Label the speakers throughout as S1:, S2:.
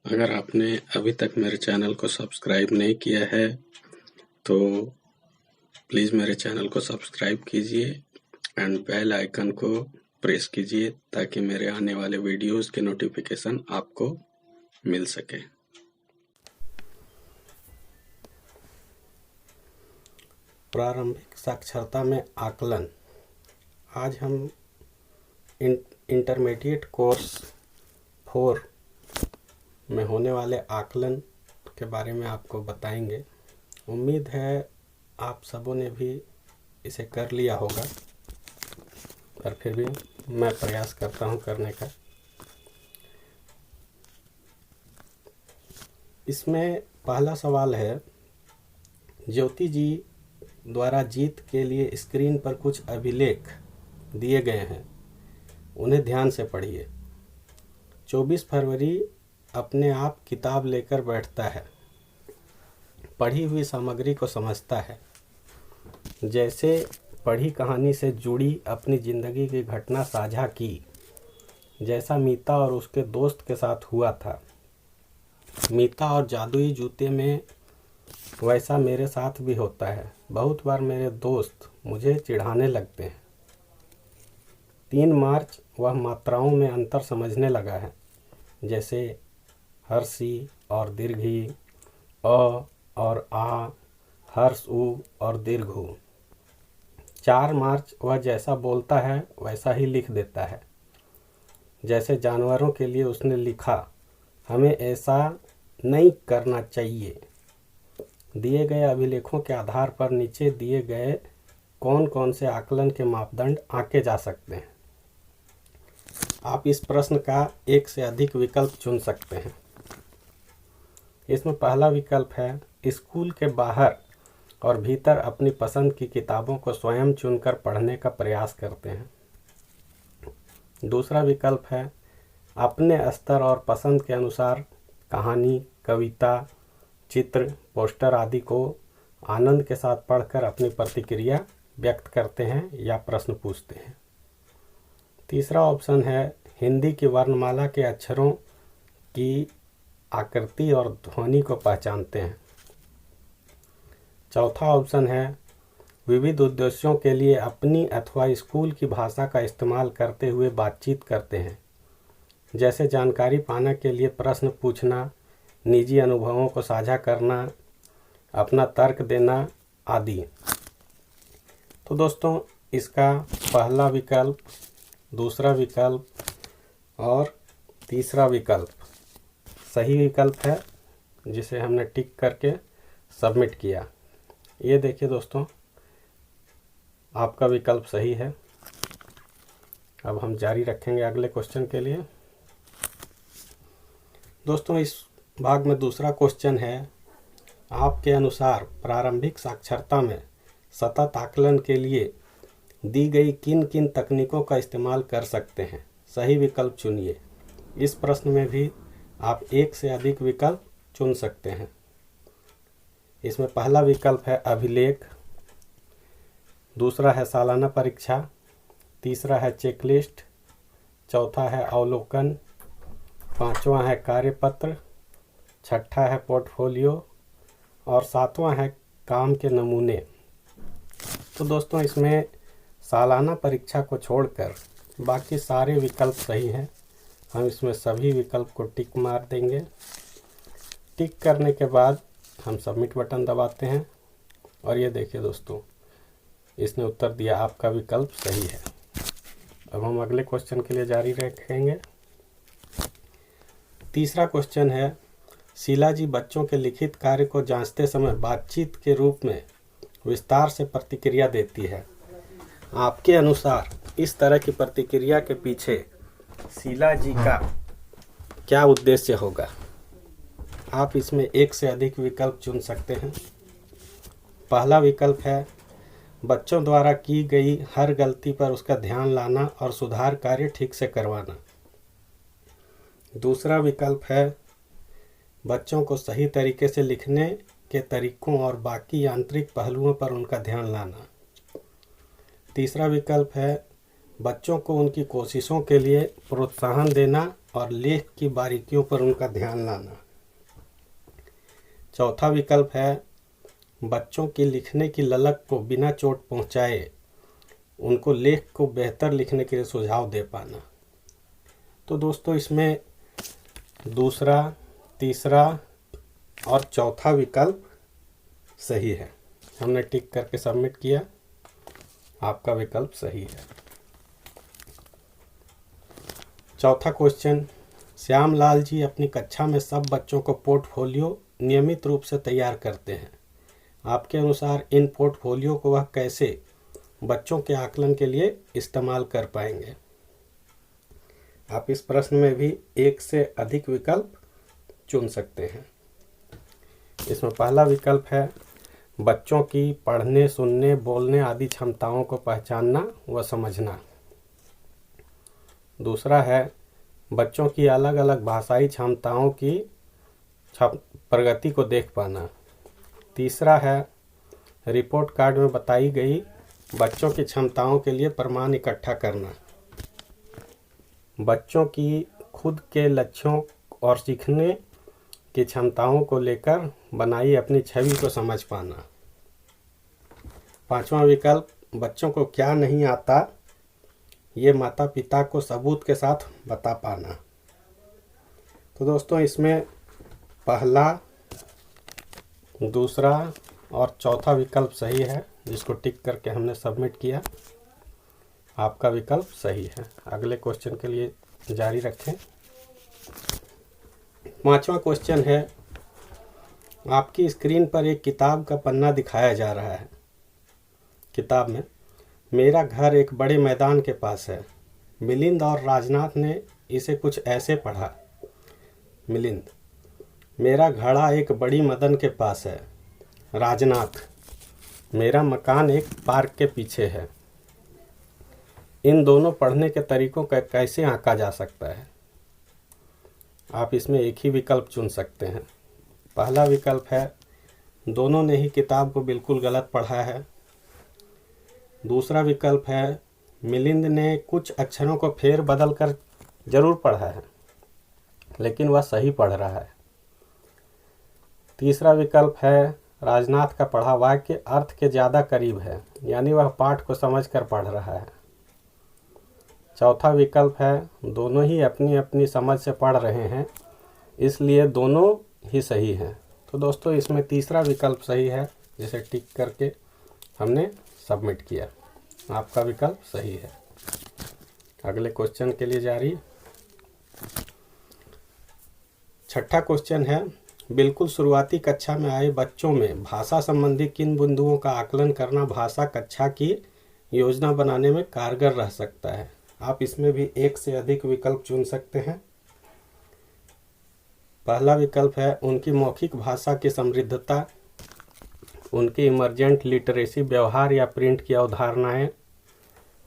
S1: अगर आपने अभी तक मेरे चैनल को सब्सक्राइब नहीं किया है तो प्लीज़ मेरे चैनल को सब्सक्राइब कीजिए एंड बेल आइकन को प्रेस कीजिए ताकि मेरे आने वाले वीडियोस के नोटिफिकेशन आपको मिल सके।
S2: प्रारंभिक साक्षरता में आकलन। आज हम इंटरमीडिएट कोर्स 4 में होने वाले आकलन के बारे में आपको बताएंगे। उम्मीद है आप सबों ने भी इसे कर लिया होगा, पर फिर भी मैं प्रयास करता हूं करने का। इसमें पहला सवाल है, ज्योति जी द्वारा जीत के लिए स्क्रीन पर कुछ अभिलेख दिए गए हैं, उन्हें ध्यान से पढ़िए। 24 फरवरी अपने आप किताब लेकर बैठता है, पढ़ी हुई सामग्री को समझता है, जैसे पढ़ी कहानी से जुड़ी अपनी ज़िंदगी की घटना साझा की, जैसा मीता और उसके दोस्त के साथ हुआ था। मीता और जादुई जूते में वैसा मेरे साथ भी होता है। बहुत बार मेरे दोस्त मुझे चिढ़ाने लगते हैं। 3 मार्च वह मात्राओं में अंतर समझने लगा है, जैसे हर्षी और दीर्घी, अ और आ, हर्ष उ और दीर्घ उ। 4 मार्च वह जैसा बोलता है वैसा ही लिख देता है, जैसे जानवरों के लिए उसने लिखा, हमें ऐसा नहीं करना चाहिए। दिए गए अभिलेखों के आधार पर नीचे दिए गए कौन कौन से आकलन के मापदंड आंके जा सकते हैं। आप इस प्रश्न का एक से अधिक विकल्प चुन सकते हैं। इसमें पहला विकल्प है, स्कूल के बाहर और भीतर अपनी पसंद की किताबों को स्वयं चुनकर पढ़ने का प्रयास करते हैं। दूसरा विकल्प है, अपने स्तर और पसंद के अनुसार कहानी, कविता, चित्र, पोस्टर आदि को आनंद के साथ पढ़कर अपनी प्रतिक्रिया व्यक्त करते हैं या प्रश्न पूछते हैं। तीसरा ऑप्शन है, हिंदी की वर्णमाला के अक्षरों की आकृति और ध्वनि को पहचानते हैं। चौथा ऑप्शन है, विविध उद्देश्यों के लिए अपनी अथवा स्कूल की भाषा का इस्तेमाल करते हुए बातचीत करते हैं, जैसे जानकारी पाने के लिए प्रश्न पूछना, निजी अनुभवों को साझा करना, अपना तर्क देना आदि। तो दोस्तों, इसका पहला विकल्प, दूसरा विकल्प और तीसरा विकल्प सही विकल्प है, जिसे हमने टिक करके सबमिट किया। ये देखिए दोस्तों, आपका विकल्प सही है। अब हम जारी रखेंगे अगले क्वेश्चन के लिए। दोस्तों, इस भाग में दूसरा क्वेश्चन है, आपके अनुसार प्रारंभिक साक्षरता में सतत आकलन के लिए दी गई किन किन तकनीकों का इस्तेमाल कर सकते हैं। सही विकल्प चुनिए। इस प्रश्न में भी आप एक से अधिक विकल्प चुन सकते हैं। इसमें पहला विकल्प है अभिलेख, दूसरा है सालाना परीक्षा, तीसरा है चेकलिस्ट, चौथा है अवलोकन, पांचवा है कार्यपत्र, छठा है पोर्टफोलियो और सातवां है काम के नमूने। तो दोस्तों, इसमें सालाना परीक्षा को छोड़कर बाकी सारे विकल्प सही हैं। हम इसमें सभी विकल्प को टिक मार देंगे। टिक करने के बाद हम सबमिट बटन दबाते हैं और ये देखिए दोस्तों, इसने उत्तर दिया, आपका विकल्प सही है। अब हम अगले क्वेश्चन के लिए जारी रखेंगे। तीसरा क्वेश्चन है, शीला जी बच्चों के लिखित कार्य को जांचते समय बातचीत के रूप में विस्तार से प्रतिक्रिया देती है। आपके अनुसार इस तरह की प्रतिक्रिया के पीछे शीला जी का क्या उद्देश्य होगा। आप इसमें एक से अधिक विकल्प चुन सकते हैं। पहला विकल्प है, बच्चों द्वारा की गई हर गलती पर उसका ध्यान लाना और सुधार कार्य ठीक से करवाना। दूसरा विकल्प है, बच्चों को सही तरीके से लिखने के तरीकों और बाकी यांत्रिक पहलुओं पर उनका ध्यान लाना। तीसरा विकल्प है, बच्चों को उनकी कोशिशों के लिए प्रोत्साहन देना और लेख की बारीकियों पर उनका ध्यान लाना। चौथा विकल्प है बच्चों की लिखने की ललक को बिना चोट पहुंचाए उनको लेख को बेहतर लिखने के लिए सुझाव दे पाना। तो दोस्तों इसमें दूसरा, तीसरा और चौथा विकल्प सही है। हमने टिक करके सबमिट किया, आपका विकल्प सही है। चौथा क्वेश्चन, श्यामलाल जी अपनी कक्षा में सब बच्चों को पोर्टफोलियो नियमित रूप से तैयार करते हैं। आपके अनुसार इन पोर्टफोलियो को वह कैसे बच्चों के आकलन के लिए इस्तेमाल कर पाएंगे? आप इस प्रश्न में भी एक से अधिक विकल्प चुन सकते हैं। इसमें पहला विकल्प है बच्चों की पढ़ने, सुनने, बोलने आदि क्षमताओं को पहचानना व समझना। दूसरा है बच्चों की अलग अलग भाषाई क्षमताओं की प्रगति को देख पाना। तीसरा है रिपोर्ट कार्ड में बताई गई बच्चों की क्षमताओं के लिए प्रमाण इकट्ठा करना। बच्चों की खुद के लक्ष्यों और सीखने की क्षमताओं को लेकर बनाई अपनी छवि को समझ पाना। पांचवा विकल्प बच्चों को क्या नहीं आता ये माता पिता को सबूत के साथ बता पाना। तो दोस्तों इसमें पहला, दूसरा और चौथा विकल्प सही है, जिसको टिक करके हमने सबमिट किया। आपका विकल्प सही है। अगले क्वेश्चन के लिए जारी रखें। पांचवा क्वेश्चन है आपकी स्क्रीन पर एक किताब का पन्ना दिखाया जा रहा है। किताब में मेरा घर एक बड़े मैदान के पास है। मिलिंद और राजनाथ ने इसे कुछ ऐसे पढ़ा। मिलिंद, मेरा घड़ा एक बड़ी मदन के पास है। राजनाथ, मेरा मकान एक पार्क के पीछे है। इन दोनों पढ़ने के तरीकों का कैसे आंका जा सकता है? आप इसमें एक ही विकल्प चुन सकते हैं। पहला विकल्प है दोनों ने ही किताब को बिल्कुल गलत पढ़ा है। दूसरा विकल्प है मिलिंद ने कुछ अक्षरों को फेर बदल कर जरूर पढ़ा है, लेकिन वह सही पढ़ रहा है। तीसरा विकल्प है राजनाथ का पढ़ा वाक्य अर्थ के ज़्यादा करीब है, यानी वह पाठ को समझकर पढ़ रहा है। चौथा विकल्प है दोनों ही अपनी अपनी समझ से पढ़ रहे हैं, इसलिए दोनों ही सही हैं। तो दोस्तों इसमें तीसरा विकल्प सही है, जिसे टिक करके हमने सबमिट किया। आपका विकल्प सही है। अगले क्वेश्चन के लिए जारी। छठा क्वेश्चन है बिल्कुल शुरुआती कक्षा में आए बच्चों में भाषा संबंधी किन बिंदुओं का आकलन करना भाषा कक्षा की योजना बनाने में कारगर रह सकता है? आप इसमें भी एक से अधिक विकल्प चुन सकते हैं। पहला विकल्प है उनकी मौखिक भाषा की समृद्धता, उनकी इमर्जेंट लिटरेसी व्यवहार या प्रिंट की अवधारणाएं।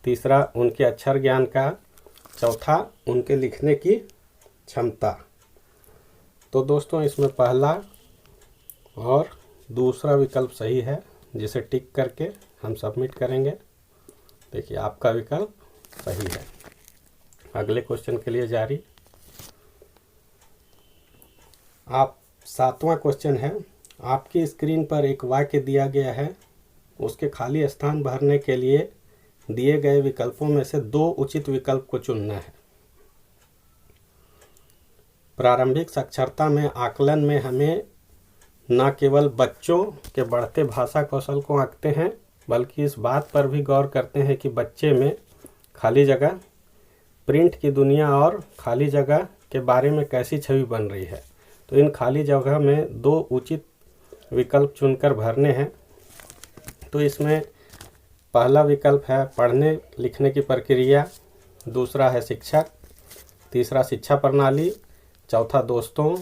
S2: तीसरा उनके अक्षर ज्ञान का। चौथा उनके लिखने की क्षमता। तो दोस्तों इसमें पहला और दूसरा विकल्प सही है, जिसे टिक करके हम सबमिट करेंगे। देखिए आपका विकल्प सही है। अगले क्वेश्चन के लिए जारी। आप सातवां क्वेश्चन है आपकी स्क्रीन पर एक वाक्य दिया गया है, उसके खाली स्थान भरने के लिए दिए गए विकल्पों में से दो उचित विकल्प को चुनना है। प्रारंभिक साक्षरता में आकलन में हमें न केवल बच्चों के बढ़ते भाषा कौशल को आंकते हैं, बल्कि इस बात पर भी गौर करते हैं कि बच्चे में खाली जगह, प्रिंट की दुनिया और खाली जगह के बारे में कैसी छवि बन रही है। तो इन खाली जगह में दो उचित विकल्प चुनकर भरने हैं। तो इसमें पहला विकल्प है पढ़ने लिखने की प्रक्रिया, दूसरा है शिक्षक, तीसरा शिक्षा प्रणाली, चौथा दोस्तों,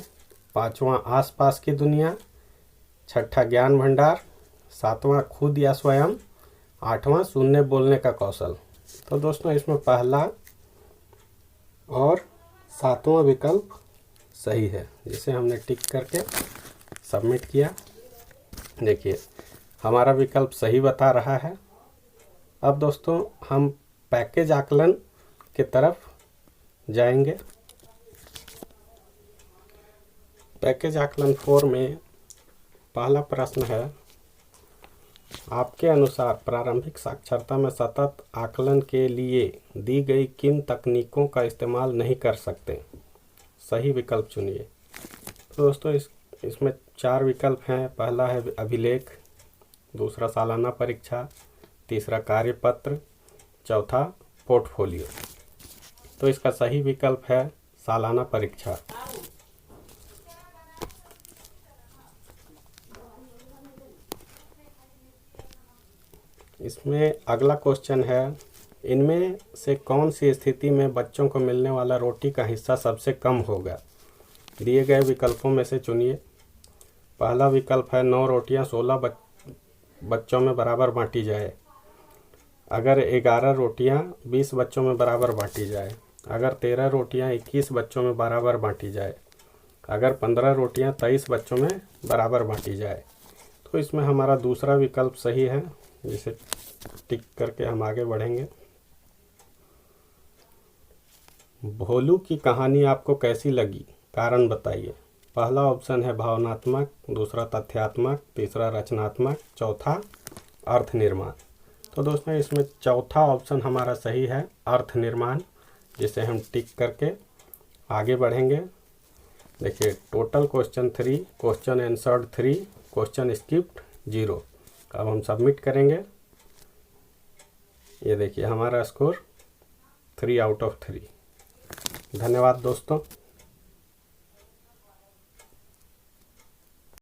S2: पांचवा आसपास की दुनिया, छठा ज्ञान भंडार, सातवां खुद या स्वयं, आठवां सुनने बोलने का कौशल। तो दोस्तों इसमें पहला और सातवां विकल्प सही है, जिसे हमने टिक करके सबमिट किया। देखिए हमारा विकल्प सही बता रहा है। अब दोस्तों हम पैकेज आकलन की तरफ जाएंगे। पैकेज आकलन 4 में पहला प्रश्न है, आपके अनुसार प्रारंभिक साक्षरता में सतत आकलन के लिए दी गई किन तकनीकों का इस्तेमाल नहीं कर सकते? सही विकल्प चुनिए। तो दोस्तों इसमें 4 विकल्प हैं। पहला है अभिलेख, दूसरा सालाना परीक्षा, तीसरा कार्यपत्र, चौथा पोर्टफोलियो। तो इसका सही विकल्प है सालाना परीक्षा। इसमें अगला क्वेश्चन है, इनमें से कौन सी स्थिति में बच्चों को मिलने वाला रोटी का हिस्सा सबसे कम होगा? दिए गए विकल्पों में से चुनिए। पहला विकल्प है 9 रोटियां 16 बच्चों में बराबर बांटी जाए। अगर 11 रोटियां 20 बच्चों में बराबर बांटी जाए। अगर 13 रोटियां 21 बच्चों में बराबर बांटी जाए। अगर 15 रोटियां 23 बच्चों में बराबर बांटी जाए। तो इसमें हमारा दूसरा विकल्प सही है, जिसे टिक करके हम आगे बढ़ेंगे। भोलू की कहानी आपको कैसी लगी? कारण बताइए। पहला ऑप्शन है भावनात्मक, दूसरा तथ्यात्मक, तीसरा रचनात्मक, चौथा अर्थ निर्माण। तो दोस्तों इसमें चौथा ऑप्शन हमारा सही है, अर्थ निर्माण, जिसे हम टिक करके आगे बढ़ेंगे। देखिए, total question 3, question answered 3, question skipped 0। अब हम सबमिट करेंगे। ये देखिए हमारा स्कोर 3 आउट ऑफ 3। धन्यवाद दोस्तों।